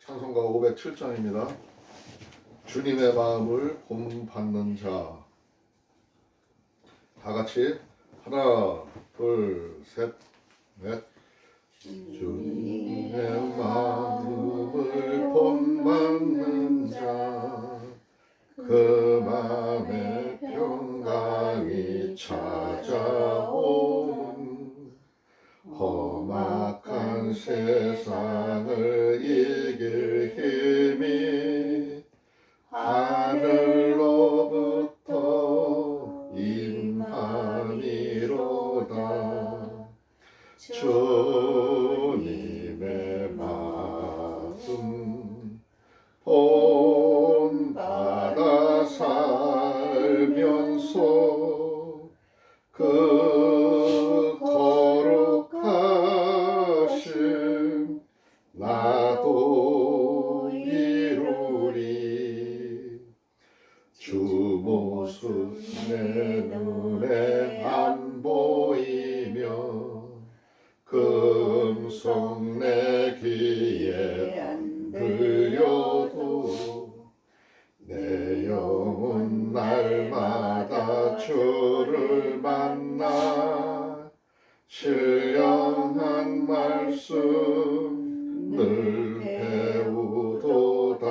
찬송가 507장입니다. 주님의 마음을 본받는 자. 다 같이 하나, 둘, 셋, 넷. 주님의 마음을 본받는 자, 그 마음에 평강이 찾아오는 험악한 세상을 이길 힘이 하늘로부터 임함이로다. 주님의 마음 본받아 살면서 그 거룩하심 나도 이루리. 주 모습 내 눈에 안 보이며 그 음성 내 귀에 안 들려도 내 영혼 날마다 주를 만나 신령한 말씀 늘 배우도다.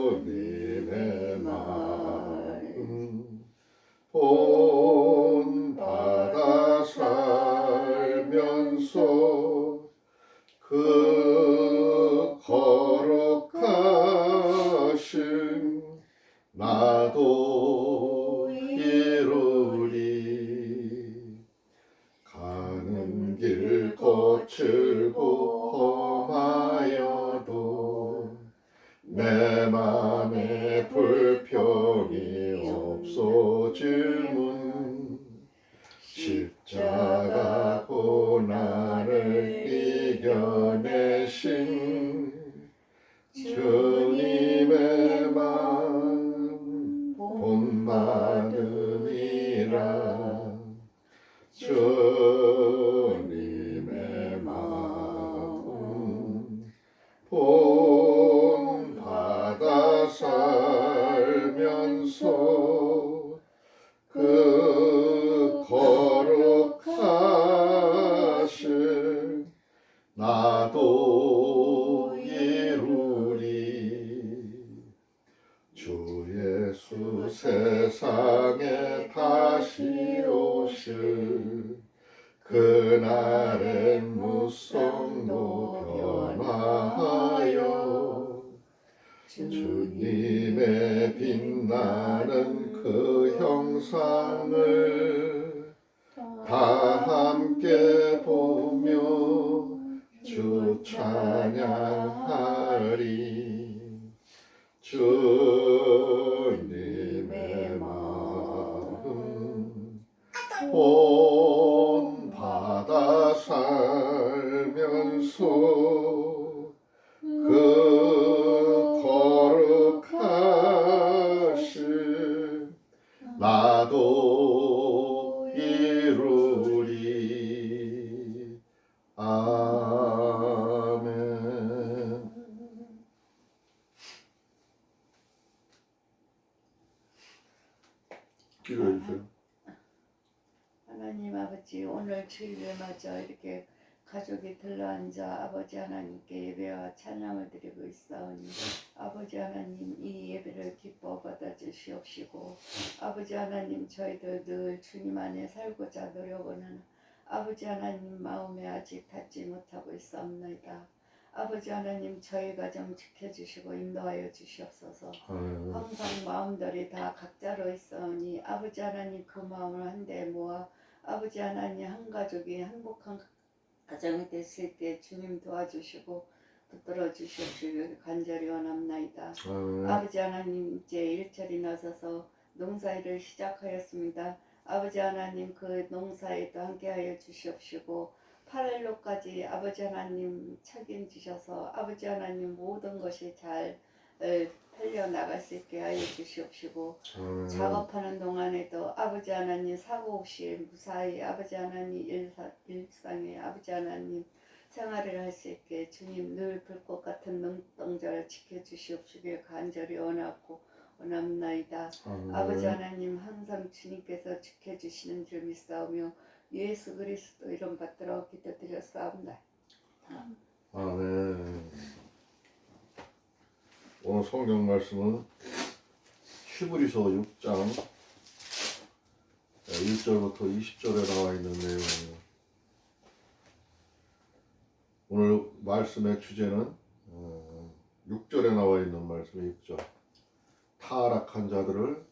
주님의 마음 본받아 살면서 그 거룩하심 나도 이루리. 가는 길 거칠고 험하여도 내 맘에 불평이 없어지문 십자가 고난을 이겨내신 주님의 마음 본받음이라. 주님의 마음 본받아 살면서 그 거룩하심 나도 이루리. 주 예수 세상에 다시 오실 그날엔 무성도 변화하여 주님의 빛나는 그 형상을 다 함께 보며 주 찬양하리. 주님의 마음 본받아 살면서 그 거룩하심 나도 이루리. 아멘. 기도해 주세요. 하나님 아버지, 오늘 주일을 맞아 이렇게 가족이 들러앉아 아버지 하나님께 예배와 찬양을 드리고 있사오니 아버지 하나님 이 예배를 기뻐 받아주시옵시고 아버지 하나님 저희들 늘 주님 안에 살고자 노력하는 아버지 하나님 마음에 아직 닿지 못하고 있사옵나이다. 아버지 하나님 저희 가정 지켜주시고 인도하여 주시옵소서. 항상 마음들이 다 각자로 있사오니 아버지 하나님 그 마음을 한데 모아 아버지 하나님 한 가족이 행복한 가정이 됐을 때 주님 도와주시고 붙들어 주시옵시길 간절히 원합나이다. 아버지 하나님 이제 일철이 나서서 농사일을 시작하였습니다. 아버지 하나님 그 농사에도 함께하여 주시옵시고 8일로까지 아버지 하나님 책임지셔서 아버지 하나님 모든 것이 잘 살려나갈 수 있게 하여 주시옵시고 작업하는 동안에도 아버지 하나님 사고 없이 무사히 아버지 하나님 일상에 아버지 하나님 생활을 할 수 있게 주님 늘 불꽃 같은 눈동자를 지켜주시옵시길 간절히 원합나이다. 아버지 하나님 항상 주님께서 지켜주시는 줄 믿사오며 예수 그리스도 이름 받들어 기도드렸사옵나이다. 아멘. 오늘 성경 말씀은 히브리서 6장 1절부터 20절에 나와 있는 내용이에요. 오늘 말씀의 주제는 6절에 나와 있는 말씀의 6절. 타락한 자들을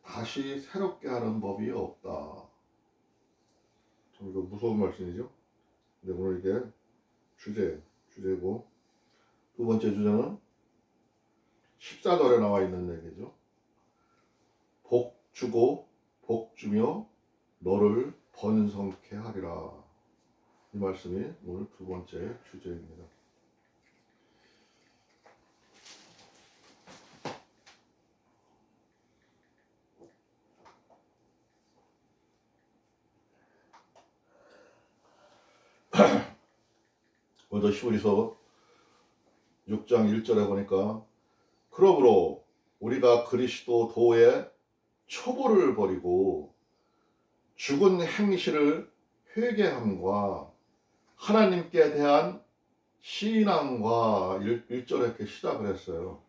다시 새롭게 하는 법이 없다. 참 이거 무서운 말씀이죠. 근데 오늘 이게 주제고, 두 번째 주제는 14절에 나와 있는 얘기죠. 복 주고 복 주며 너를 번성케 하리라. 이 말씀이 오늘 두 번째 주제입니다. 먼저 히브리서 6장 1절에 보니까 그러므로 우리가 그리스도 도의 초보를 버리고 죽은 행실을 회개함과 하나님께 대한 신앙과 1절에 이렇게 시작을 했어요.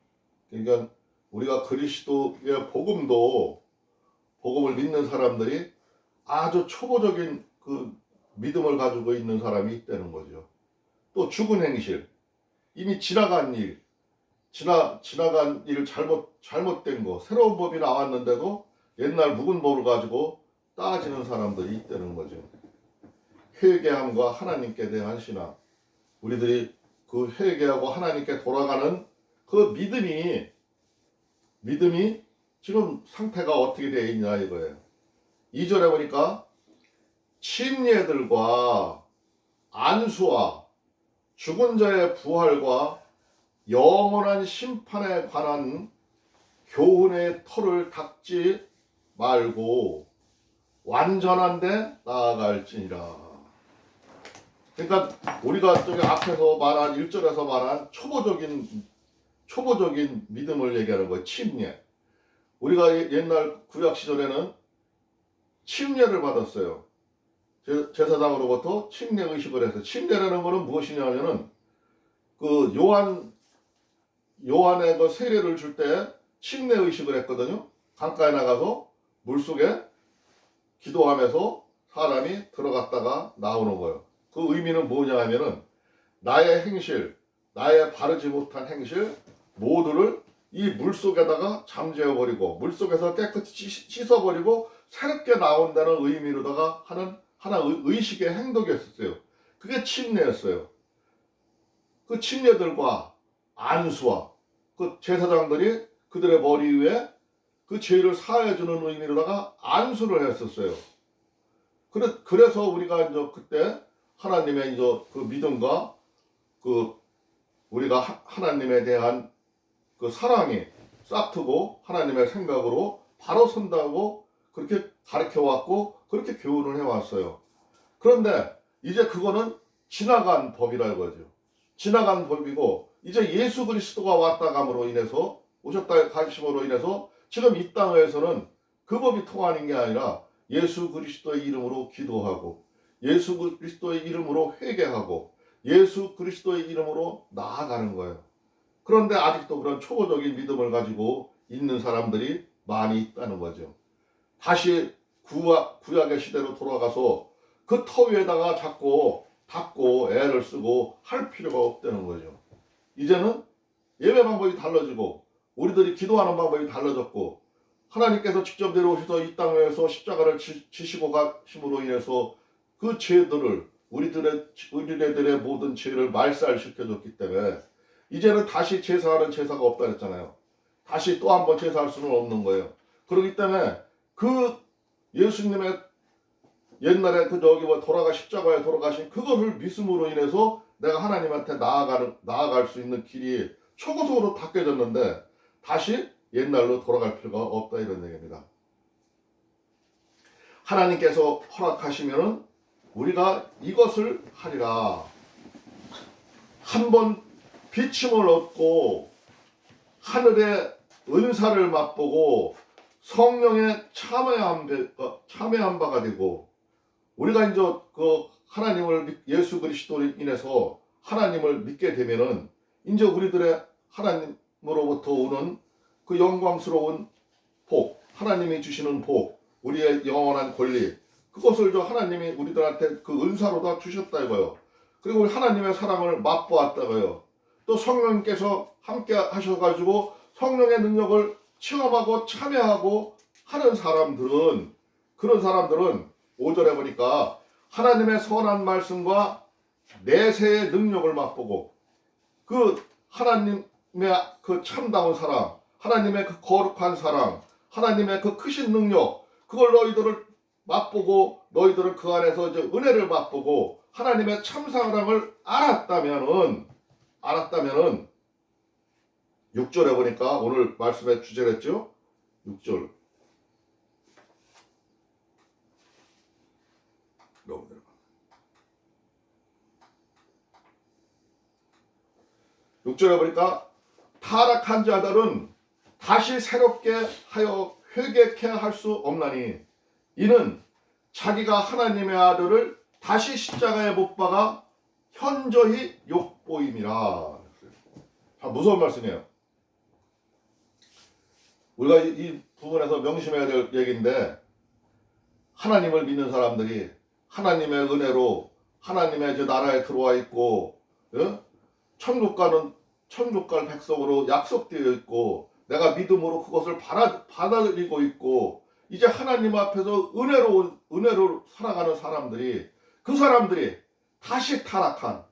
그러니까 우리가 그리스도의 복음을 믿는 사람들이 아주 초보적인 그 믿음을 가지고 있는 사람이 있다는 거죠. 또 죽은 행실, 이미 지나간 일, 지나간 일 잘못된 거, 새로운 법이 나왔는데도 옛날 묵은 법을 가지고 따지는 사람들이 있다는 거죠. 회개함과 하나님께 대한 신앙, 우리들이 그 회개하고 하나님께 돌아가는 그 믿음이 지금 상태가 어떻게 되어 있냐 이거예요. 2절에 보니까 침례들과 안수와 죽은 자의 부활과 영원한 심판에 관한 교훈의 터를 닦지 말고 완전한 데 나아갈지니라. 그러니까 우리가 저기 앞에서 말한 1절에서 말한 초보적인 믿음을 얘기하는 거예요. 침례. 우리가 옛날 구약 시절에는 침례를 받았어요. 제사장으로부터 침례 의식을 해서, 침례라는 것은 무엇이냐면은 그 요한의 그 세례를 줄 때 침례 의식을 했거든요. 강가에 나가서 물속에 기도하면서 사람이 들어갔다가 나오는 거예요. 그 의미는 뭐냐 하면은 나의 행실, 나의 바르지 못한 행실 모두를 이 물속에다가 잠재워버리고 물속에서 깨끗이 씻어버리고 새롭게 나온다는 의미로다가 하는 하나의 의식의 행동이었어요. 그게 침례였어요. 그 침례들과 안수와 그 제사장들이 그들의 머리 위에 그 죄를 사해주는 의미로다가 안수를 했었어요. 그래서 우리가 이제 그때 하나님의 이제 그 믿음과 그 우리가 하나님에 대한 그 사랑이 싹트고 하나님의 생각으로 바로 선다고 그렇게 가르쳐 왔고 그렇게 교훈을 해왔어요. 그런데 이제 그거는 지나간 법이라 이거죠. 지나간 법이고 이제 예수 그리스도가 왔다 감으로 인해서 오셨다 가심으로 인해서 지금 이 땅에서는 그 법이 통하는 게 아니라 예수 그리스도의 이름으로 기도하고 예수 그리스도의 이름으로 회개하고 예수 그리스도의 이름으로 나아가는 거예요. 그런데 아직도 그런 초보적인 믿음을 가지고 있는 사람들이 많이 있다는 거죠. 다시 구약의 시대로 돌아가서 그 터 위에다가 자꾸 닦고 애를 쓰고 할 필요가 없다는 거죠. 이제는 예배 방법이 달라지고 우리들이 기도하는 방법이 달라졌고 하나님께서 직접 내려오셔서 이 땅에서 십자가를 지시고 가심으로 인해서 그 죄들을 우리들의 모든 죄를 말살시켜줬기 때문에 이제는 다시 제사하는 제사가 없다 그랬잖아요. 다시 또 한 번 제사할 수는 없는 거예요. 그렇기 때문에 그 예수님의 옛날에 그 십자가에 돌아가신 그것을 믿음으로 인해서 내가 하나님한테 나아갈 수 있는 길이 초고속으로 닦여졌는데 다시 옛날로 돌아갈 필요가 없다 이런 얘기입니다. 하나님께서 허락하시면은 우리가 이것을 하리라. 한번 비침을 얻고 하늘의 은사를 맛보고 성령에 참여한 바가 되고, 우리가 이제 그 하나님을 예수 그리스도로 인해서 하나님을 믿게 되면은 이제 우리들의 하나님으로부터 오는 그 영광스러운 복, 하나님이 주시는 복, 우리의 영원한 권리, 그것을 저 하나님이 우리들한테 그 은사로 다 주셨다 이거요. 그리고 우리 하나님의 사랑을 맛보았다고요. 또 성령님께서 함께 하셔가지고 성령의 능력을 체험하고 참여하고 하는 사람들은, 그런 사람들은 5절에 보니까 하나님의 선한 말씀과 내세의 능력을 맛보고, 그 하나님의 그 참다운 사랑, 하나님의 그 거룩한 사랑, 하나님의 그 크신 능력, 그걸 너희들을 맛보고 너희들은 그 안에서 이제 은혜를 맛보고 하나님의 참사랑을 알았다면은 6절에 보니까 오늘 말씀의 주제랬죠. 6절. 여러분들. 6절에 보니까 타락한 자들은 다시 새롭게 하여 회개케 할 수 없나니 이는 자기가 하나님의 아들을 다시 십자가에 못 박아 현저히 욕보임이라. 참 무서운 말씀이에요. 우리가 이 부분에서 명심해야 될 얘기인데, 하나님을 믿는 사람들이 하나님의 은혜로 하나님의 저 나라에 들어와 있고, 천국 갈 백성으로 약속되어 있고, 내가 믿음으로 그것을 받아들이고 있고, 이제 하나님 앞에서 은혜로 살아가는 사람들이, 그 사람들이 다시 타락한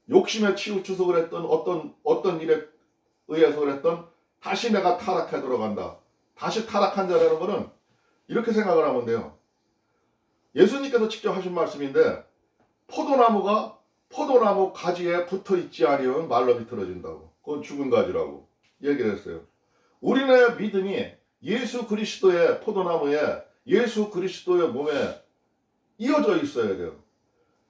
욕심에 치우쳐서 그랬던 어떤 일에 의해서 그랬던, 다시 내가 타락해 들어간다. 다시 타락한 자라는 것은 이렇게 생각을 하면 돼요. 예수님께서 직접 하신 말씀인데, 포도나무 가지에 붙어 있지 아니하면 말로 비틀어진다고. 그건 죽은 가지라고 얘기를 했어요. 우리의 믿음이 예수 그리스도의 포도나무에, 예수 그리스도의 몸에 이어져 있어야 돼요.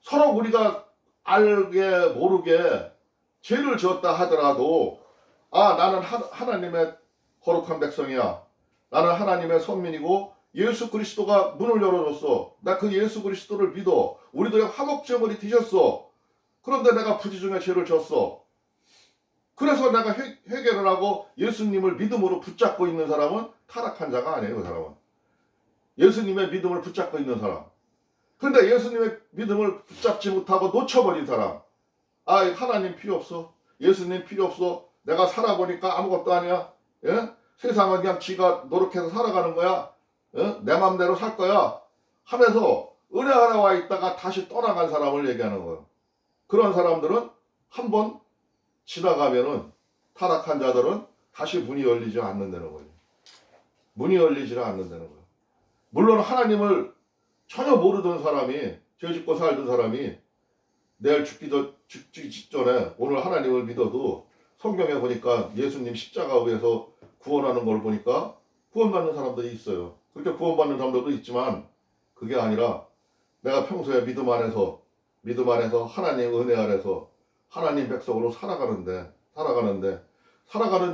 서로 우리가 알게 모르게 죄를 지었다 하더라도, 나는 하나님의 거룩한 백성이야. 나는 하나님의 선민이고 예수 그리스도가 문을 열어줬어. 나 그 예수 그리스도를 믿어. 우리들의 화목제물이 되셨어. 그런데 내가 부지중에 죄를 지었어. 그래서 내가 회개를 하고 예수님을 믿음으로 붙잡고 있는 사람은 타락한 자가 아니에요. 그 사람은 예수님의 믿음을 붙잡고 있는 사람. 근데 예수님의 믿음을 붙잡지 못하고 놓쳐버린 사람, 하나님 필요 없어, 예수님 필요 없어, 내가 살아보니까 아무것도 아니야, 세상은 그냥 지가 노력해서 살아가는 거야, 내 맘대로 살 거야 하면서 은혜 안에 와 있다가 다시 떠나간 사람을 얘기하는 거예요. 그런 사람들은 한번 지나가면은, 타락한 자들은 다시 문이 열리지 않는다는 거예요. 문이 열리지 않는다는 거예요. 물론 하나님을 전혀 모르던 사람이, 죄 짓고 살던 사람이 내일 죽기 직전에 오늘 하나님을 믿어도, 성경에 보니까 예수님 십자가 위에서 구원하는 걸 보니까 구원받는 사람들이 있어요. 그렇게 구원받는 사람들도 있지만, 그게 아니라 내가 평소에 믿음 안에서 하나님 은혜 아래서 하나님 백성으로 살아가는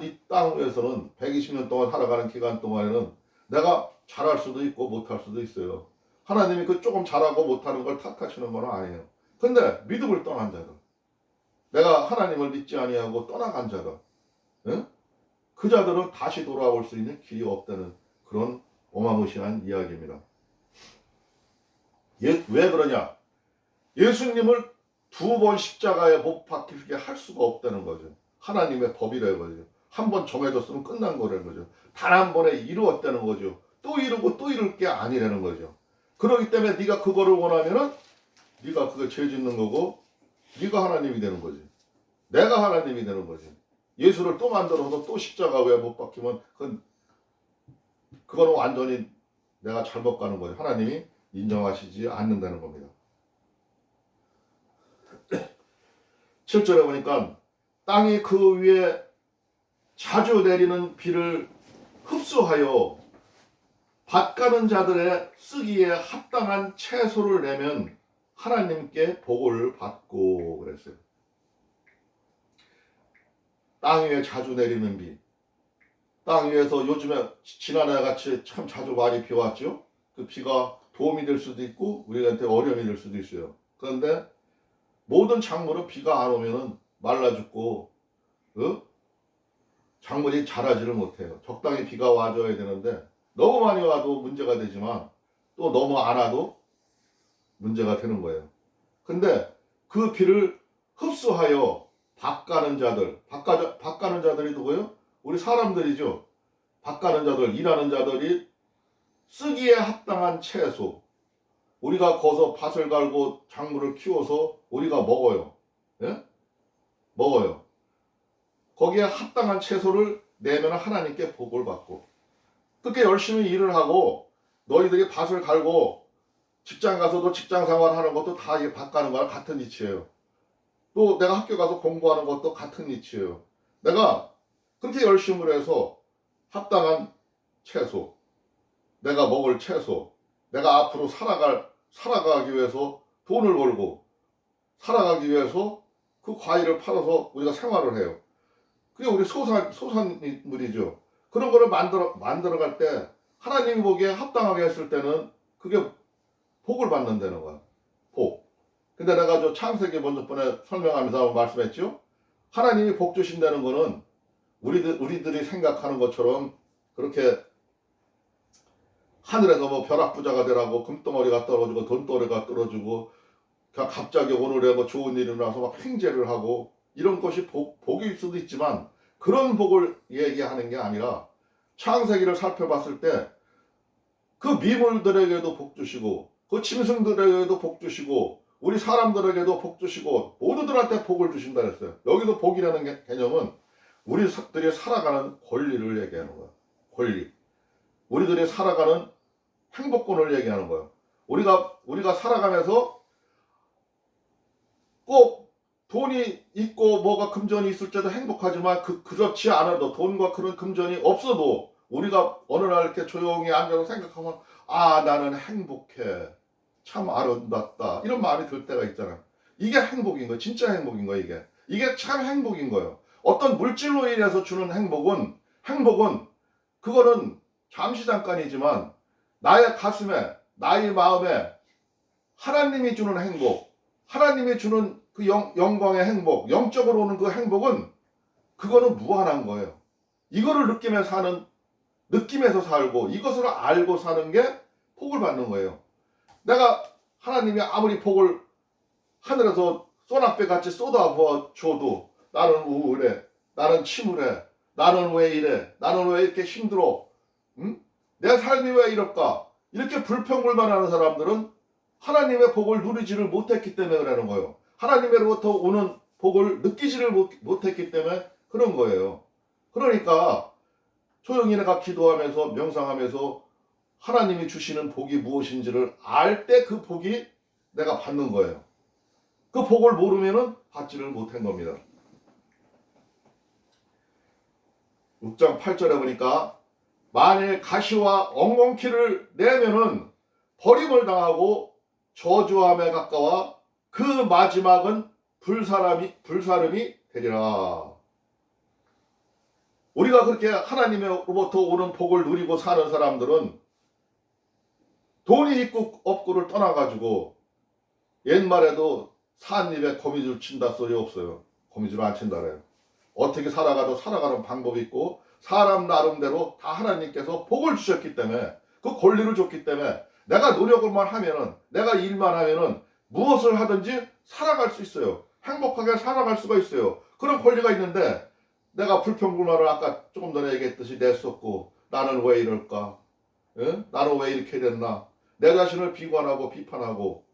이 땅에서는 120년 동안 살아가는 기간 동안에는 내가 잘할 수도 있고 못할 수도 있어요. 하나님이 그 조금 잘하고 못하는 걸 탓하시는 건 아니에요. 근데 믿음을 떠난 자들, 내가 하나님을 믿지 아니하고 떠나간 자들, 그 자들은 다시 돌아올 수 있는 길이 없다는 그런 어마무시한 이야기입니다. 왜 그러냐? 예수님을 2번 십자가에 못 박히게 할 수가 없다는 거죠. 하나님의 법이라는 거죠. 한 번 정해졌으면 끝난 거라는 거죠. 단 한 번에 이루었다는 거죠. 또 이루고 또 이룰 게 아니라는 거죠. 그렇기 때문에 네가 그거를 원하면은 네가 그거 죄 짓는 거고, 네가 하나님이 되는 거지. 내가 하나님이 되는 거지. 예수를 또 만들어서 또 십자가 왜 못 박히면 그거는 완전히 내가 잘못 가는 거죠. 하나님이 인정하시지 않는다는 겁니다. 7절에 보니까 땅이 그 위에 자주 내리는 비를 흡수하여 밭 가는 자들의 쓰기에 합당한 채소를 내면 하나님께 복을 받고 그랬어요. 땅 위에 자주 내리는 비. 땅 위에서 요즘에 지난해 같이 참 자주 많이 비 왔죠. 그 비가 도움이 될 수도 있고 우리한테 어려움이 될 수도 있어요. 그런데 모든 작물은 비가 안 오면은 말라 죽고 작물이 자라지를 못해요. 적당히 비가 와줘야 되는데 너무 많이 와도 문제가 되지만 또 너무 안 와도 문제가 되는 거예요. 근데 그 비를 흡수하여 밭가는 자들, 밭가는 자들이 누구예요? 우리 사람들이죠. 밭가는 자들, 일하는 자들이 쓰기에 합당한 채소, 우리가 거기서 밭을 갈고 작물을 키워서 우리가 먹어요. 예? 먹어요. 거기에 합당한 채소를 내면 하나님께 복을 받고, 그렇게 열심히 일을 하고 너희들이 밭을 갈고 직장 가서도 직장 생활하는 것도 다 이 밭 가는 거랑 같은 이치예요. 또 내가 학교 가서 공부하는 것도 같은 이치예요. 내가 그렇게 열심히 해서 합당한 채소, 내가 먹을 채소, 내가 앞으로 살아가기 위해서 돈을 벌고 살아가기 위해서 그 과일을 팔아서 우리가 생활을 해요. 그게 우리 소산물이죠. 그런 거를 만들어갈 때 하나님이 보기에 합당하게 했을 때는 그게 복을 받는다는 거야. 복. 근데 내가 저 창세기 먼저 번에 설명하면서 말씀했죠. 하나님이 복 주신다는 거는 우리들이 생각하는 것처럼 그렇게 하늘에서 뭐 벼락부자가 되라고 금덩어리가 떨어지고 돈덩어리가 떨어지고 갑자기 오늘에 뭐 좋은 일이 나서 막 횡재를 하고 이런 것이 복일 수도 있지만 그런 복을 얘기하는 게 아니라 창세기를 살펴봤을 때 그 미물들에게도 복 주시고 그 짐승들에게도 복 주시고 우리 사람들에게도 복 주시고 모두들한테 복을 주신다 그랬어요. 여기도 복이라는 개념은 우리들이 살아가는 권리를 얘기하는 거야. 권리. 우리들이 살아가는 행복권을 얘기하는 거예요. 우리가 살아가면서 꼭 돈이 있고 뭐가 금전이 있을 때도 행복하지만 그렇지 않아도 돈과 그런 금전이 없어도 우리가 어느 날 이렇게 조용히 앉아서 생각하면 아 나는 행복해. 참 아름답다. 이런 마음이 들 때가 있잖아요. 이게 행복인 거예요. 진짜 행복인 거예요. 이게 참 행복인 거예요. 어떤 물질로 인해서 주는 행복은 그거는 잠시 잠깐이지만 나의 가슴에 나의 마음에 하나님이 주는 행복, 하나님이 주는 그 영광의 행복, 영적으로 오는 그 행복은 그거는 무한한 거예요. 이거를 느끼면서 살고 이것을 알고 사는 게 복을 받는 거예요. 내가 하나님이 아무리 복을 하늘에서 쏘나배 같이 쏟아부어 줘도 나는 우울해, 나는 침울해, 나는 왜 이래, 나는 왜 이렇게 힘들어, 응? 내 삶이 왜 이럴까? 이렇게 불평불만하는 사람들은 하나님의 복을 누리지를 못했기 때문에 그러는 거예요. 하나님으로부터 오는 복을 느끼지를 못했기 때문에 그런 거예요. 그러니까 조용히 내가 기도하면서 명상하면서 하나님이 주시는 복이 무엇인지를 알 때 그 복이 내가 받는 거예요. 그 복을 모르면은 받지를 못한 겁니다. 6장 8절에 보니까 만일 가시와 엉겅퀴를 내면은 버림을 당하고 저주함에 가까워 그 마지막은 불사름이 되리라. 우리가 그렇게 하나님으로부터 오는 복을 누리고 사는 사람들은 돈이 있고 없고를 떠나가지고 옛말에도 산입에 거미줄 친다 소리 없어요. 거미줄 안 친다 그래요. 어떻게 살아가도 살아가는 방법이 있고 사람 나름대로 다 하나님께서 복을 주셨기 때문에 그 권리를 줬기 때문에 내가 노력을만 하면은 내가 일만 하면은 무엇을 하든지 살아갈 수 있어요. 행복하게 살아갈 수가 있어요. 그런 권리가 있는데 내가 불평불만을 아까 조금 전에 얘기했듯이 냈었고 나는 왜 이럴까? 응? 나는 왜 이렇게 됐나? 내 자신을 비관하고 비판하고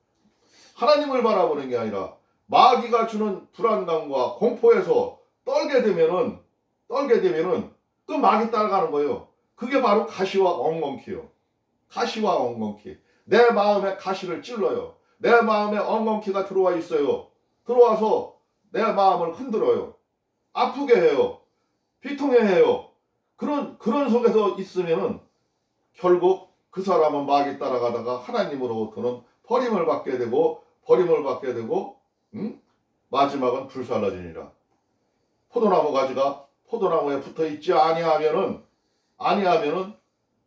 하나님을 바라보는 게 아니라 마귀가 주는 불안감과 공포에서 떨게 되면은 그 마귀 따라가는 거예요. 그게 바로 가시와 엉겅퀴요. 가시와 엉겅퀴. 내 마음에 가시를 찔러요. 내 마음에 엉겅퀴가 들어와 있어요. 들어와서 내 마음을 흔들어요. 아프게 해요. 비통해 해요. 그런 속에서 있으면은 결국 그 사람은 마귀 따라가다가 하나님으로부터는 버림을 받게 되고 버림을 받게 되고 마지막은 불살라지니라. 포도나무 가지가 포도나무에 붙어 있지 아니하면은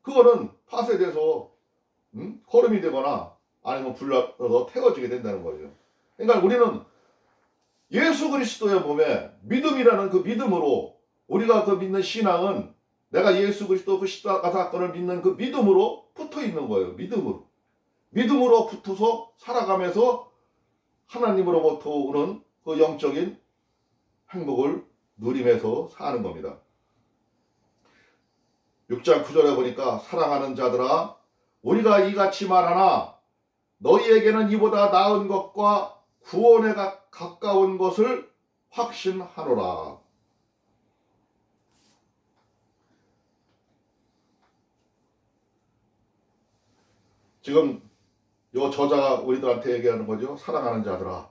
그거는 파쇄돼서 거름이 되거나 아니면 불나서 태워지게 된다는 거죠. 그러니까 우리는 예수 그리스도의 몸에 믿음이라는 그 믿음으로 우리가 그 믿는 신앙은 내가 예수 그리스도 그 십자가 사건을 믿는 그 믿음으로 붙어 있는 거예요. 믿음으로 붙어서 살아가면서 하나님으로부터 오는 그 영적인 행복을 누리면서 사는 겁니다. 6장 9절에 보니까 사랑하는 자들아 우리가 이같이 말하나 너희에게는 이보다 나은 것과 구원에 가까운 것을 확신하노라. 지금 요 저자가 우리들한테 얘기하는 거죠. 사랑하는 자들아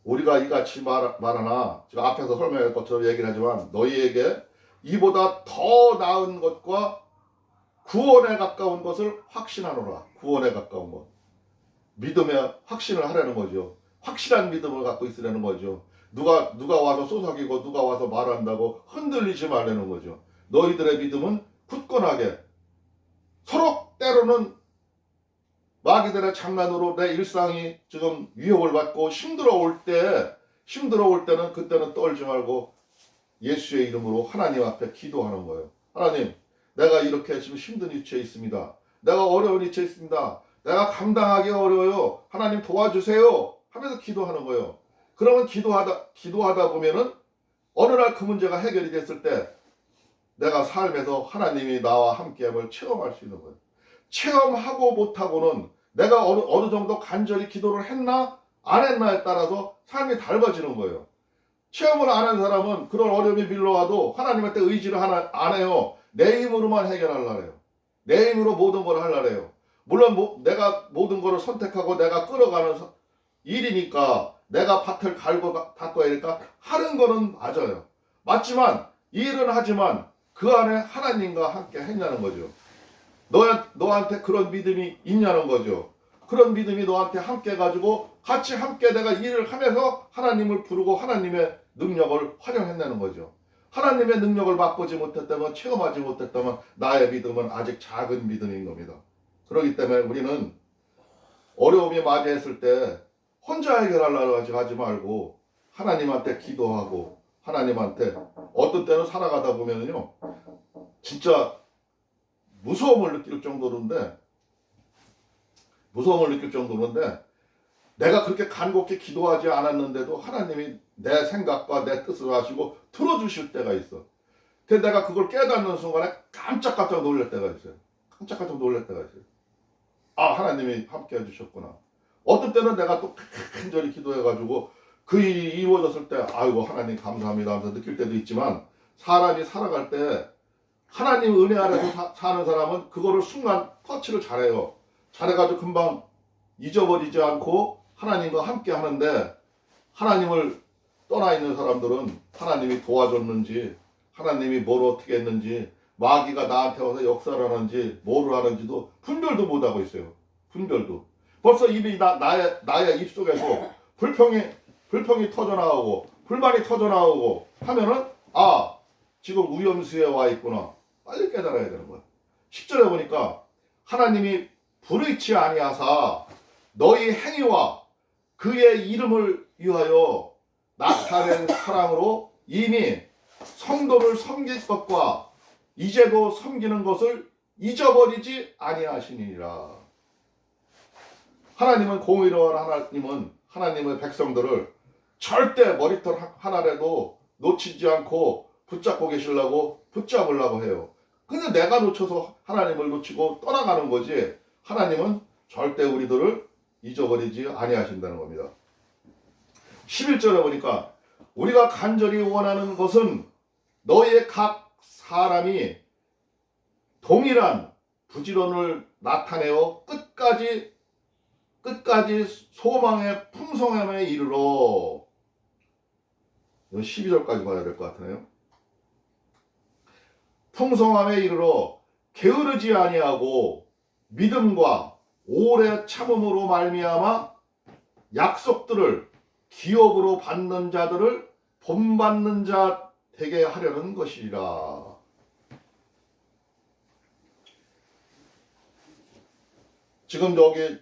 우리가 이같이 말하나 제가 앞에서 설명할 것처럼 얘기를 하지만 너희에게 이보다 더 나은 것과 구원에 가까운 것을 확신하노라. 구원에 가까운 것. 믿음에 확신을 하라는 거죠. 확실한 믿음을 갖고 있으라는 거죠. 누가 와서 쏘사기고 누가 와서 말한다고 흔들리지 말라는 거죠. 너희들의 믿음은 굳건하게 서로 때로는 마귀들의 장난으로 내 일상이 지금 위협을 받고 힘들어올 때는 그때는 떨지 말고 예수의 이름으로 하나님 앞에 기도하는 거예요. 하나님, 내가 이렇게 지금 힘든 위치에 있습니다. 내가 어려운 위치에 있습니다. 내가 감당하기 어려워요. 하나님 도와주세요. 하면서 기도하는 거예요. 그러면 기도하다 보면은 어느 날 그 문제가 해결이 됐을 때 내가 삶에서 하나님이 나와 함께함을 체험할 수 있는 거예요. 체험하고 못하고는 내가 어느 정도 간절히 기도를 했나 안 했나에 따라서 삶이 달라지는 거예요. 체험을 안 한 사람은 그런 어려움이 밀려와도 하나님한테 의지를 안 해요. 내 힘으로만 해결하려고 해요. 내 힘으로 모든 걸 하려고 해요. 물론 내가 모든 것을 선택하고 내가 끌어가는 일이니까 내가 밭을 갈고 닦아야 되니까 하는 거는 맞아요. 맞지만 일은 하지만 그 안에 하나님과 함께 했냐는 거죠. 너한테 그런 믿음이 있냐는 거죠. 그런 믿음이 너한테 함께 가지고 같이 함께 내가 일을 하면서 하나님을 부르고 하나님의 능력을 활용했다는 거죠. 하나님의 능력을 맛보지 못했다면 체험하지 못했다면 나의 믿음은 아직 작은 믿음인 겁니다. 그렇기 때문에 우리는 어려움이 맞이했을 때 혼자 해결하려고 하지 말고 하나님한테 기도하고 하나님한테 어떤 때는 살아가다 보면요 진짜 무서움을 느낄 정도인데 내가 그렇게 간곡히 기도하지 않았는데도 하나님이 내 생각과 내 뜻을 하시고 들어주실 때가 있어. 근데 내가 그걸 깨닫는 순간에 깜짝깜짝 놀랄 때가 있어요. 아, 하나님이 함께 해주셨구나. 어떤 때는 내가 또 간절히 기도해가지고 그 일이 이루어졌을 때 아이고 하나님 감사합니다 하면서 느낄 때도 있지만 사람이 살아갈 때 하나님 은혜 아래서 사는 사람은 그거를 순간 터치를 잘해요. 잘해가지고 금방 잊어버리지 않고 하나님과 함께 하는데 하나님을 떠나 있는 사람들은 하나님이 도와줬는지 하나님이 뭘 어떻게 했는지 마귀가 나한테 와서 역사를 하는지 뭐를 하는지도 분별도 못하고 있어요. 분별도. 벌써 입이 나의 입속에서 불평이 터져나오고 불만이 터져나오고 하면은 아 지금 위험수에 와 있구나. 빨리 깨달아야 되는 거야. 10절에 보니까 하나님이 불의치 아니하사 너희 행위와 그의 이름을 위하여 나타낸 사랑으로 이미 성도를 섬길 것과 이제도 섬기는 것을 잊어버리지 아니하시니라. 하나님은 공의로운 하나님은 하나님의 백성들을 절대 머리털 하나라도 놓치지 않고 붙잡고 붙잡으려고 해요. 근데 내가 놓쳐서 하나님을 놓치고 떠나가는 거지 하나님은 절대 우리들을 잊어버리지 아니하신다는 겁니다. 11절에 보니까 우리가 간절히 원하는 것은 너희의 각 사람이 동일한 부지런을 나타내어 끝까지 소망의 풍성함에 이르러 12절까지 봐야 될 것 같으네요. 풍성함에 이르러 게으르지 아니하고 믿음과 오래 참음으로 말미암아 약속들을 기업으로 받는 자들을 본받는 자 되게 하려는 것이라. 지금 저기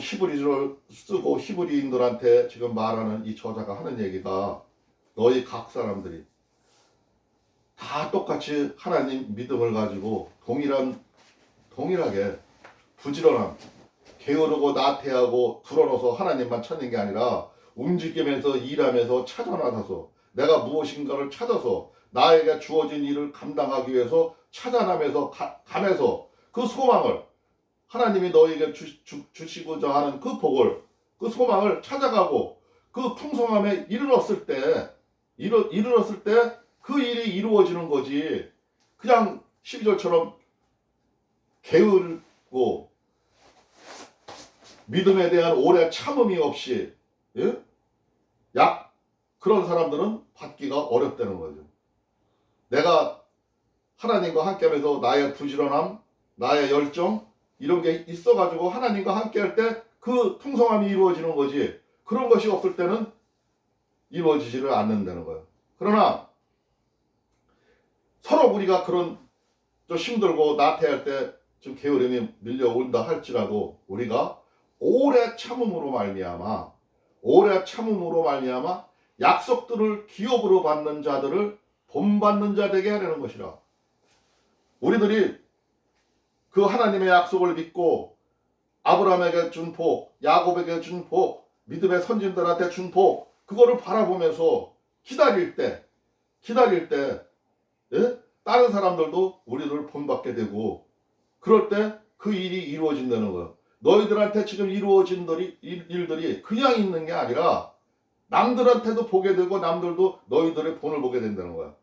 히브리어를 쓰고 히브리인들한테 지금 말하는 이 저자가 하는 얘기가 너희 각 사람들이 다 똑같이 하나님 믿음을 가지고 동일하게 부지런함, 게으르고 나태하고 불어넣어서 하나님만 찾는 게 아니라 움직이면서 일하면서 찾아나서서 내가 무엇인가를 찾아서 나에게 주어진 일을 감당하기 위해서 찾아나면서 가면서 그 소망을 하나님이 너에게 주시고자 하는 그 복을, 그 소망을 찾아가고 그 풍성함에 이르렀을 때 그 일이 이루어지는 거지. 그냥 12절처럼 게으르고 믿음에 대한 오래 참음이 없이, 예? 그런 사람들은 받기가 어렵다는 거죠. 내가 하나님과 함께하면서 나의 부지런함, 나의 열정 이런 게 있어가지고 하나님과 함께할 때 그 풍성함이 이루어지는 거지. 그런 것이 없을 때는 이루어지지를 않는다는 거예요. 그러나 서로 우리가 그런 좀 힘들고 나태할 때 좀 게으름이 밀려온다 할지라도 우리가 오래 참음으로 말미암아 약속들을 기업으로 받는 자들을 본받는 자 되게 하려는 것이라. 우리들이 그 하나님의 약속을 믿고 아브라함에게 준 복, 야곱에게 준 복, 믿음의 선진들한테 준 복, 그거를 바라보면서 기다릴 때, 예? 다른 사람들도 우리를 본받게 되고, 그럴 때 그 일이 이루어진다는 거예요. 너희들한테 지금 이루어진 일들이 그냥 있는 게 아니라 남들한테도 보게 되고 남들도 너희들의 본을 보게 된다는 거야.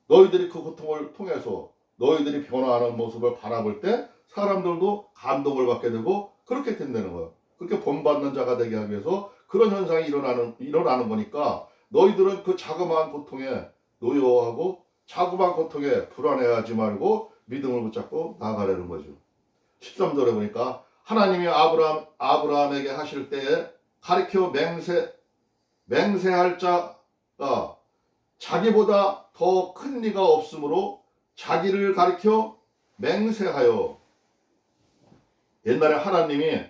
너희들이 그 고통을 통해서 너희들이 변화하는 모습을 바라볼 때 사람들도 감동을 받게 되고 그렇게 된다는 거예요. 그렇게 본받는 자가 되게 하기 위해서 그런 현상이 일어나는 거니까 너희들은 그 자그마한 고통에 노여워하고 자그마한 고통에 불안해하지 말고 믿음을 붙잡고 나아가려는 거죠. 13절에 보니까 하나님이 아브라함에게 하실 때에 가리켜 맹세할 자가 자기보다 더 큰 이가 없으므로 자기를 가리켜 맹세하여. 옛날에 하나님이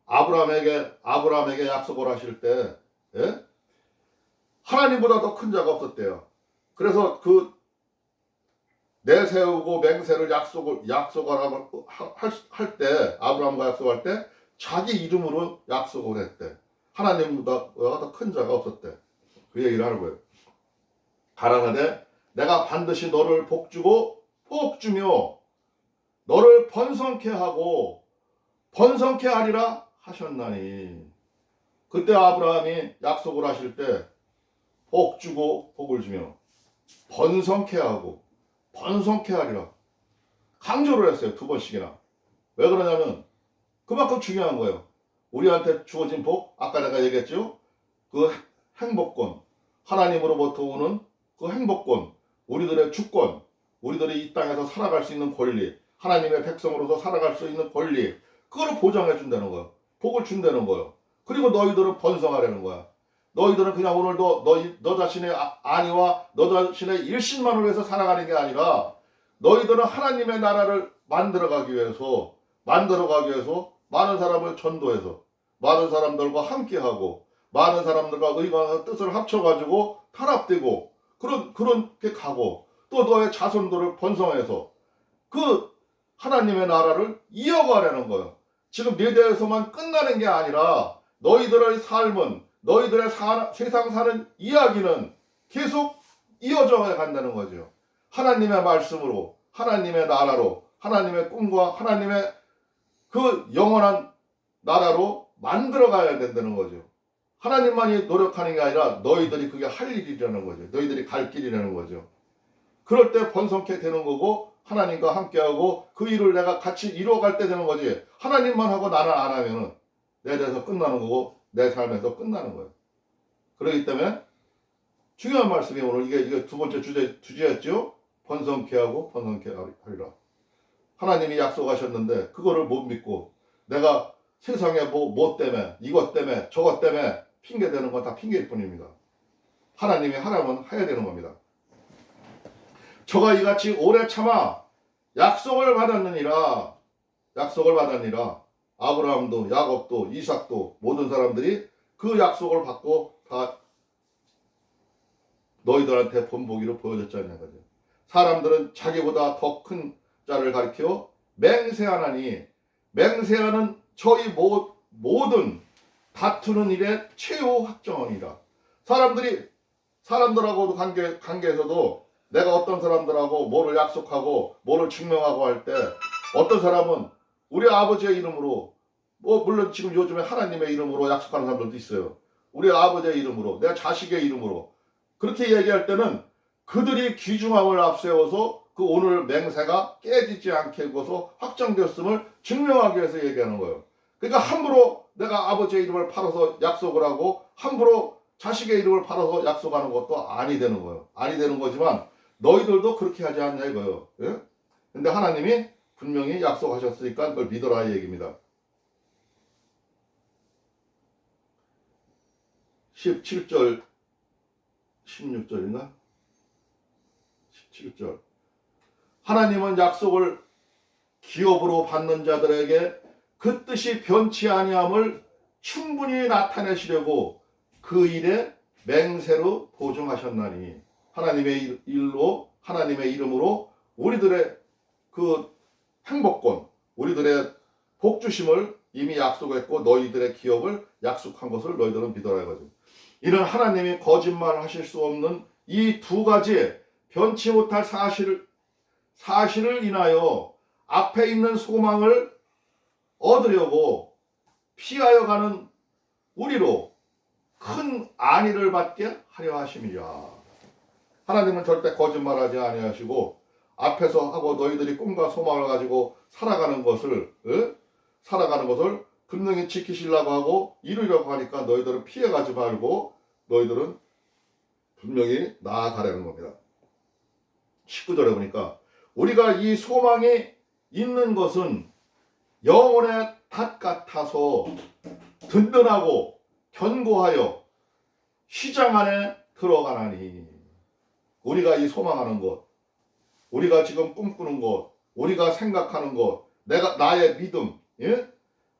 아브라함에게 약속을 하실 때, 예? 하나님보다 더 큰 자가 없었대요. 그래서 그 내세우고 맹세를 약속을 할 때, 아브라함과 약속할 때 자기 이름으로 약속을 했대. 하나님보다 더 큰 자가 없었대. 그 얘기를 하는 거예요. 가라사대 내가 반드시 너를 복주고 복주며 너를 번성케 하고 번성케 하리라 하셨나니. 그때 아브라함이 약속을 하실 때 복주고 복을 주며 번성케 하고 번성케 하리라 강조를 했어요. 2번씩이나. 왜 그러냐면 그만큼 중요한 거예요. 우리한테 주어진 복, 아까 내가 얘기했죠. 그 행복권, 하나님으로부터 오는 그 행복권, 우리들의 주권, 우리들이 이 땅에서 살아갈 수 있는 권리, 하나님의 백성으로서 살아갈 수 있는 권리, 그거를 보장해 준다는 거예요. 복을 준다는 거예요. 그리고 너희들은 번성하려는 거야. 너희들은 그냥 오늘도 너 자신의 안위와 너 자신의 일신만을 위해서 살아가는 게 아니라 너희들은 하나님의 나라를 만들어가기 위해서 많은 사람을 전도해서 많은 사람들과 함께하고 많은 사람들과 의관과 뜻을 합쳐가지고 탄합되고 그렇게 가고 또 너의 자손들을 번성해서 그 하나님의 나라를 이어가려는 거예요. 지금 미대에서만 끝나는 게 아니라 너희들의 삶은 너희들의 세상 사는 이야기는 계속 이어져 간다는 거죠. 하나님의 말씀으로 하나님의 나라로 하나님의 꿈과 하나님의 그 영원한 나라로 만들어 가야 된다는 거죠. 하나님만이 노력하는 게 아니라 너희들이 그게 할 일이라는 거죠. 너희들이 갈 길이라는 거죠. 그럴 때 번성케 되는 거고 하나님과 함께하고 그 일을 내가 같이 이루어갈 때 되는 거지. 하나님만 하고 나는 안 하면은 내 데서 끝나는 거고 내 삶에서 끝나는 거예요. 그렇기 때문에 중요한 말씀이 오늘 이게 2번째 주제였죠. 번성케 하고 번성케 하리라. 하나님이 약속하셨는데 그거를 못 믿고 내가 세상에 뭐 때문에, 이것 때문에, 저것 때문에 핑계대는 건 다 핑계일 뿐입니다. 하나님이 하라면 해야 되는 겁니다. 저가 이같이 오래 참아 약속을 받았느니라. 아브라함도 야곱도 이삭도 모든 사람들이 그 약속을 받고 다 너희들한테 본보기로 보여줬잖아요. 사람들은 자기보다 더 큰 자를 가리켜 맹세하나니, 맹세하는 저희 모든 다투는 일에 최후 확정이라. 사람들하고도 관계에서도 내가 어떤 사람들하고 뭐를 약속하고 뭐를 증명하고 할 때 어떤 사람은 우리 아버지의 이름으로, 물론 지금 요즘에 하나님의 이름으로 약속하는 사람들도 있어요. 우리 아버지의 이름으로, 내 자식의 이름으로 그렇게 얘기할 때는 그들이 귀중함을 앞세워서 그 오늘 맹세가 깨지지 않게 해서 확정되었음을 증명하기 위해서 얘기하는 거예요. 그러니까 함부로 내가 아버지의 이름을 팔아서 약속을 하고 함부로 자식의 이름을 팔아서 약속하는 것도 아니 되는 거예요. 아니 되는 거지만 너희들도 그렇게 하지 않냐 이거예요. 예? 근데 하나님이 분명히 약속하셨으니까 그걸 믿어라 이 얘기입니다. 17절 16절인가? 17절. 하나님은 약속을 기업으로 받는 자들에게 그 뜻이 변치 아니함을 충분히 나타내시려고 그 일에 맹세로 보증하셨나니, 하나님의 이름으로 우리들의 그 행복권, 우리들의 복주심을 이미 약속했고 너희들의 기업을 약속한 것을 너희들은 믿어라 이거죠. 이는 하나님이 거짓말하실 수 없는 이 두 가지 변치 못할 사실을 인하여 앞에 있는 소망을 얻으려고 피하여 가는 우리로 큰 안위를 받게 하려 하심이라. 하나님은 절대 거짓말하지 아니하시고 앞에서 하고 너희들이 꿈과 소망을 가지고 살아가는 것을 분명히 지키시려고 하고 이루려고 하니까 너희들은 피해가지 말고 너희들은 분명히 나아가려는 겁니다. 19절에 보니까 우리가 이 소망이 있는 것은 영혼의 닷 같아서 든든하고 견고하여 휘장 안에 들어가나니. 우리가 이 소망하는 것, 우리가 지금 꿈꾸는 것, 우리가 생각하는 것, 나의 믿음, 예?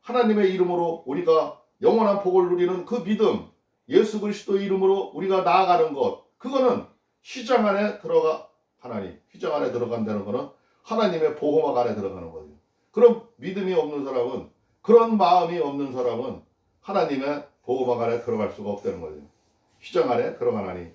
하나님의 이름으로 우리가 영원한 복을 누리는 그 믿음, 예수 그리스도 이름으로 우리가 나아가는 것, 그거는 휘장 안에 하나님, 휘장 안에 들어간다는 것은 하나님의 보호막 안에 들어가는 거죠. 그런 믿음이 없는 사람은, 그런 마음이 없는 사람은 하나님의 보호막 안에 들어갈 수가 없다는 거죠. 휘장 안에 들어가나니.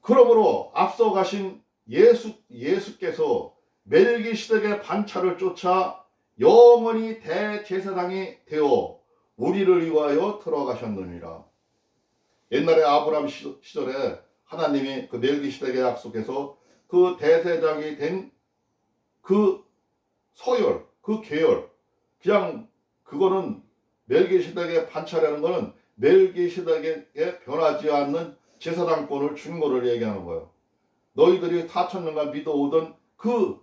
그러므로 앞서 가신 예수께서 멜기시덱의 반차를 쫓아 영원히 대제사장이 되어 우리를 위하여 들어가셨느니라. 옛날에 아브라함 시절에 하나님이 그 멜기시덱의 약속에서 그 대제사장이 된 그 서열, 그 계열, 그냥 그거는 멜기시덱의 반차라는 거는 멜기시덱에 변하지 않는 제사장권을 준 거를 얘기하는 거예요. 너희들이 4,000년간 믿어오던 그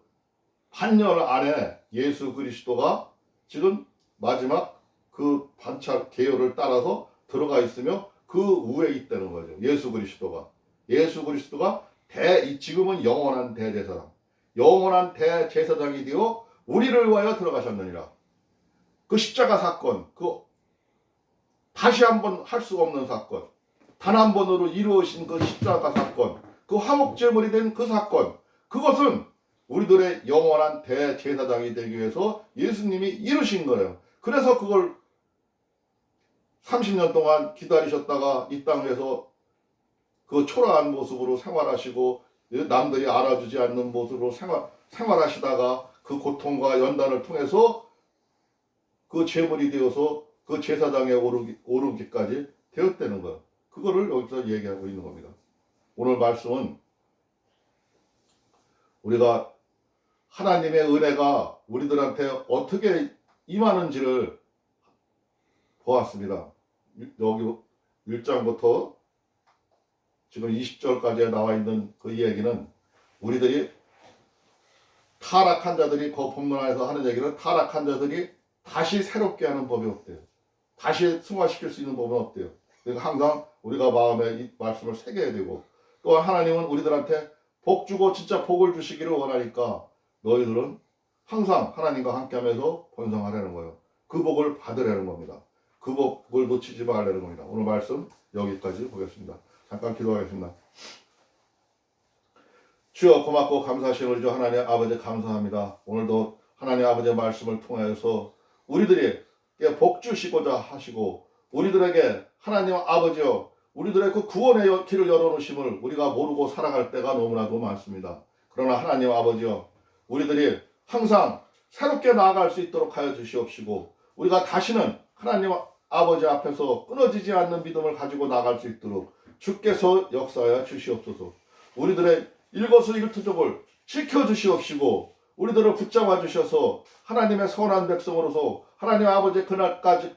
반열 안에 예수 그리스도가 지금 마지막 그 반차 계열을 따라서 들어가 있으며 그 위에 있다는 거죠. 예수 그리스도가 지금은 영원한 대제사장, 영원한 대제사장이 되어 우리를 위하여 들어가셨느니라. 그 십자가 사건, 그 다시 한번 할 수 없는 사건, 단 한 번으로 이루어진 그 십자가 사건, 그 화목제물이 된 그 사건, 그것은 우리들의 영원한 대제사장이 되기 위해서 예수님이 이루신 거예요. 그래서 그걸 30년 동안 기다리셨다가 이 땅에서 그 초라한 모습으로 생활하시고 남들이 알아주지 않는 모습으로 생활하시다가 그 고통과 연단을 통해서 그 제물이 되어서 그 제사장에 오르기까지 되었다는 거예요. 그거를 여기서 얘기하고 있는 겁니다. 오늘 말씀은 우리가 하나님의 은혜가 우리들한테 어떻게 임하는지를 보았습니다. 여기 1장부터 지금 20절까지 나와 있는 그 이야기는 우리들이 타락한 자들이 그 본문 안에서 하는 얘기는 타락한 자들이 다시 새롭게 하는 법이 없대요. 다시 승화시킬 수 있는 법은 없대요. 그러니까 항상 우리가 마음에 이 말씀을 새겨야 되고, 또한 하나님은 우리들한테 복 주고 진짜 복을 주시기를 원하니까 너희들은 항상 하나님과 함께하면서 번성하라는 거예요. 그 복을 받으라는 겁니다. 그 복을 놓치지 말라는 겁니다. 오늘 말씀 여기까지 보겠습니다. 잠깐 기도하겠습니다. 주여, 고맙고 감사하신 우리 주 하나님 아버지 감사합니다. 오늘도 하나님 아버지의 말씀을 통하여서 우리들이 복 주시고자 하시고, 우리들에게 하나님 아버지여 우리들의 그 구원의 길을 열어놓으심을 우리가 모르고 살아갈 때가 너무나도 많습니다. 그러나 하나님 아버지여 우리들이 항상 새롭게 나아갈 수 있도록 하여 주시옵시고, 우리가 다시는 하나님 아버지 앞에서 끊어지지 않는 믿음을 가지고 나아갈 수 있도록 주께서 역사하여 주시옵소서. 우리들의 일거수일투족을 지켜주시옵시고, 우리들을 붙잡아 주셔서 하나님의 선한 백성으로서 하나님 아버지의 그날까지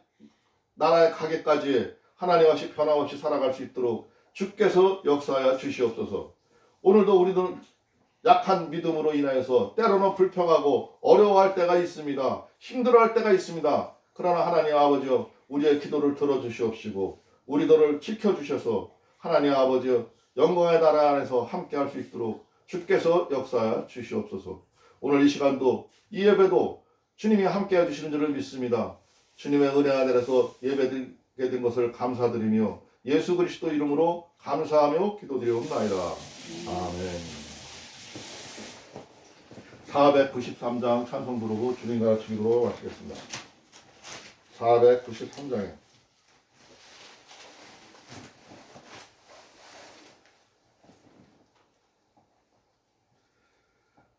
나라에 가기까지 하나님 없이 변함없이 살아갈 수 있도록 주께서 역사하여 주시옵소서. 오늘도 우리들 약한 믿음으로 인하여서 때로는 불평하고 어려워할 때가 있습니다. 힘들어할 때가 있습니다. 그러나 하나님 아버지여 우리의 기도를 들어주시옵시고, 우리들을 지켜주셔서 하나님 아버지여 영광의 나라 안에서 함께할 수 있도록 주께서 역사하여 주시옵소서. 오늘 이 시간도 이 예배도 주님이 함께해 주시는 줄을 믿습니다. 주님의 은혜 아래서 예배드리게 된 것을 감사드리며 예수 그리스도 이름으로 감사하며 기도드리옵나이다. 아멘. 493장 찬송 부르고 주님 가르치기로 마치겠습니다. 493장에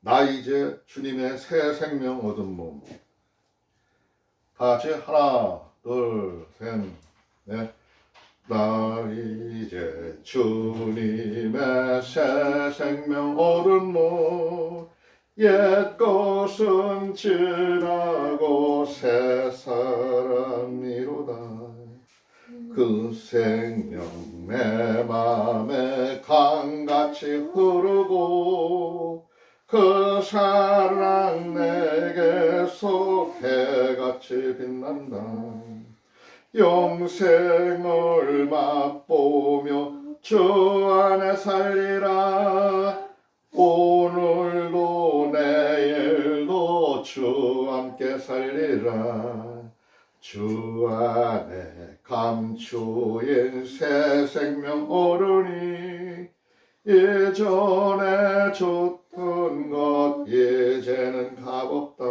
나 이제 주님의 새 생명 얻은 몸. 다 같이 하나 둘 셋 넷. 나 이제 주님의 새 생명 얻은 몸. 옛 것은 지나고 새 사람이로다. 그 생명 내 맘에 강같이 흐르고, 그 사랑 내게서 해같이 빛난다. 영생을 맛보며 주 안에 살리라. 오늘도 내일도 주 함께 살리라. 주 안에 감추인 새 생명 오르니, 예전에 좋던 것 이제는 값없다.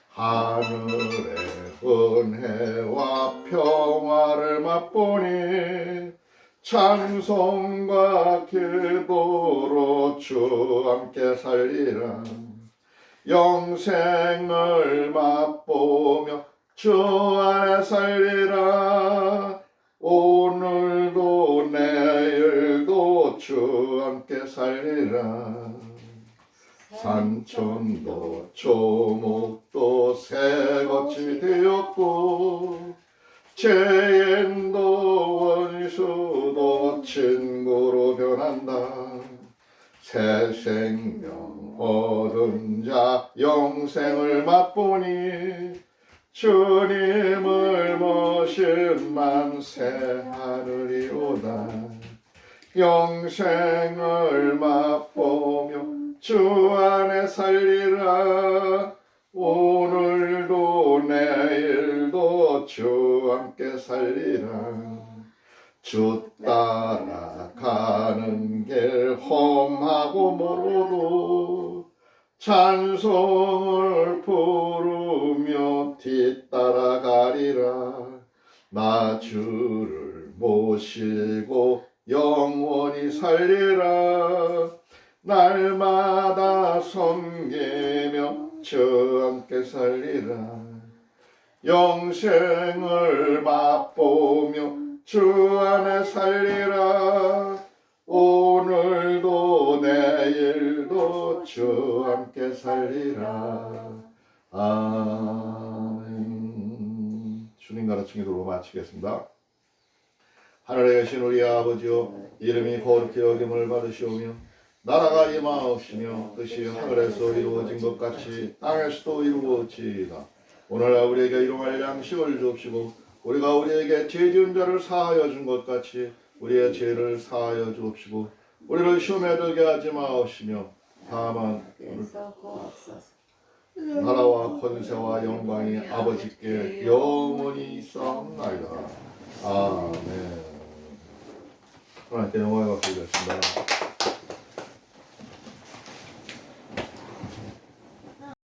하늘의 은혜와 평화를 맛보니, 찬송과 기도로 주 함께 살리라. 영생을 맛보며 주 안에 살리라. 오늘도 내일도 주 함께 살리라. 산천도 조목도 새것이 되었고, 죄인도 원수도 친구로 변한다. 새 생명 얻은 자 영생을 맛보니, 주님을 모신 만세 하늘이로다. 영생을 맛보며 주 안에 살리라. 오늘도 내일도 주 함께 살리라. 주 따라가는 길 험하고 멀어도 찬송을 부르며 뒤따라가리라. 나 주를 모시고 영원히 살리라. 날마다 섬기며 주 함께 살리라. 영생을 맛보며 주 안에 살리라. 오늘도 내일도 주 함께 살리라. 아멘. 주님 가르치기로 마치겠습니다. 하늘에 계신 우리 아버지여, 이름이 거룩히 여김을 받으시오며 나라가 임하옵시며 뜻이 하늘에서 이루어진 것 같이 땅에서도 이루어지이다. 오늘날 우리에게 일용할 양식을 주옵시고 우리가 우리에게 죄 지은 자를 사하여 준 것 같이 우리의 죄를 사하여 주옵시고 우리를 시험에 들게 하지 마옵시며 다만 그래서 고옵소서. 나라와 권세와 영광이 아버지께 영원히 있사옵나이다. 아멘. 하나님께 영광을 받겠습니다.